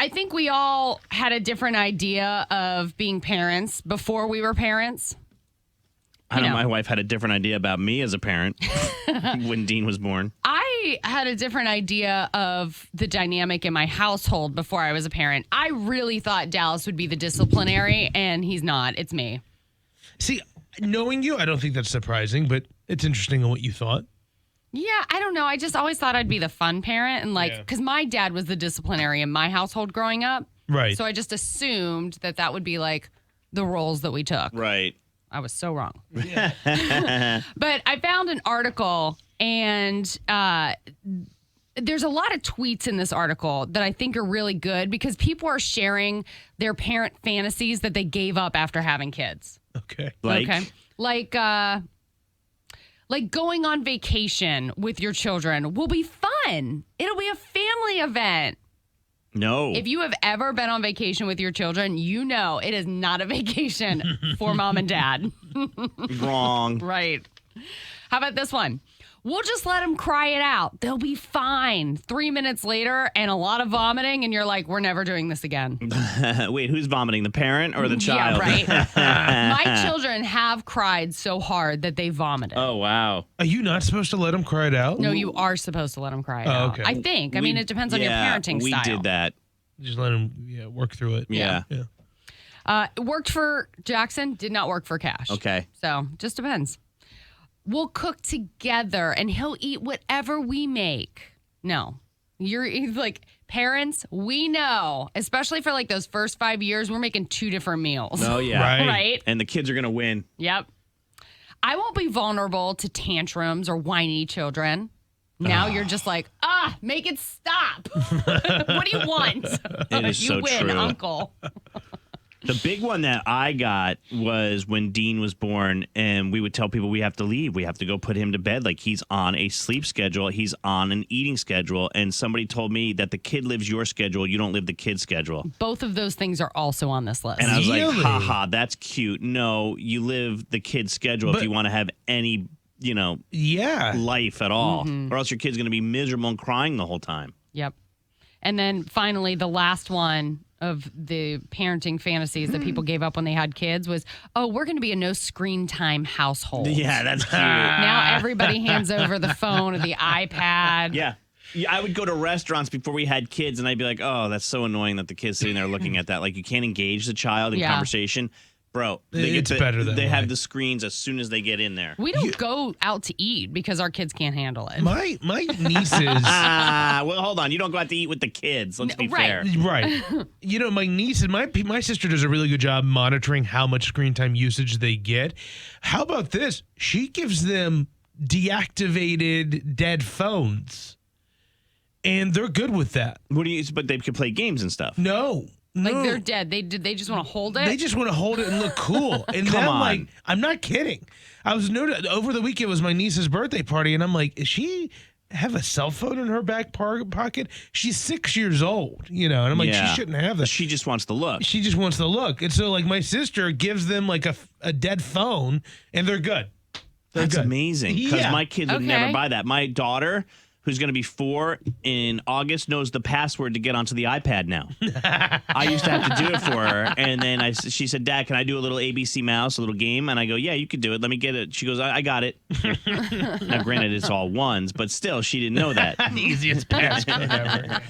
I think we all had a different idea of being parents before we were parents. I know my wife had a different idea about me as a parent when Dean was born. I had a different idea of the dynamic in my household before I was a parent. I really thought Dallas would be the disciplinary, and he's not. It's me. See, knowing you, I don't think that's surprising, but it's interesting on what you thought. Yeah, I don't know. I just always thought I'd be the fun parent, and because my dad was the disciplinary in my household growing up. Right. So I just assumed that would be like the roles that we took. Right. I was so wrong. Yeah. But I found an article, and there's a lot of tweets in this article that I think are really good because people are sharing their parent fantasies that they gave up after having kids. Okay. Like going on vacation with your children will be fun. It'll be a family event. No. If you have ever been on vacation with your children, you know it is not a vacation for mom and dad. Wrong. Right. How about this one? We'll just let them cry it out. They'll be fine. 3 minutes later and a lot of vomiting, and you're like, we're never doing this again. Wait, who's vomiting, the parent or the child? Yeah, right. My children have cried so hard that they vomited. Oh, wow. Are you not supposed to let them cry it out? No, you are supposed to let them cry it out. Okay. I think. I mean, it depends on your parenting style. We did that. Just let them work through it. Yeah. It worked for Jackson, did not work for Cash. Okay. So, just depends. We'll cook together and he'll eat whatever we make. No. You're like, parents, we know, especially for like those first 5 years, we're making 2 different meals. Oh, yeah. Right? And the kids are going to win. Yep. I won't be vulnerable to tantrums or whiny children. Now you're just like, make it stop. What do you want? It is you so win, true. Uncle. The big one that I got was when Dean was born, and we would tell people we have to leave. We have to go put him to bed. Like, he's on a sleep schedule. He's on an eating schedule. And somebody told me that the kid lives your schedule. You don't live the kid's schedule. Both of those things are also on this list. And I was Really? like, haha, that's cute. No, you live the kid's schedule if you want to have any, life at all. Or else your kid's going to be miserable and crying the whole time. Yep. And then finally, the last one of the parenting fantasies that people gave up when they had kids was, we're going to be a no screen time household. Yeah, that's cute. Now everybody hands over the phone or the iPad. Yeah. I would go to restaurants before we had kids, and I'd be like, oh, that's so annoying that the kid's sitting there looking at that. Like, you can't engage the child in conversation. Bro, It's better that they way. have the screens as soon as they get in there. We don't go out to eat because our kids can't handle it. My nieces. Well, hold on. You don't go out to eat with the kids. Let's be fair. Right. My niece and my sister does a really good job monitoring how much screen time usage they get. How about this? She gives them deactivated dead phones, and they're good with that. But they could play games and stuff. No. Like, they're dead. They just want to hold it? They just want to hold it and look cool. And Come then, on. like, I'm not kidding. I was over the weekend was my niece's birthday party, and I'm like, is she have a cell phone in her back pocket? She's 6 years old, and I'm like, she shouldn't have that. She just wants to look. She just wants to look. And so, like, my sister gives them, like, a dead phone, and they're good. That's good. amazing. Because my kids would never Okay. buy that. My daughter, who's going to be 4 in August, knows the password to get onto the iPad now. I used to have to do it for her. And then she said, Dad, can I do a little ABC Mouse, a little game? And I go, yeah, you could do it. Let me get it. She goes, I got it. Now, granted, it's all ones, but still, she didn't know that. The easiest password ever.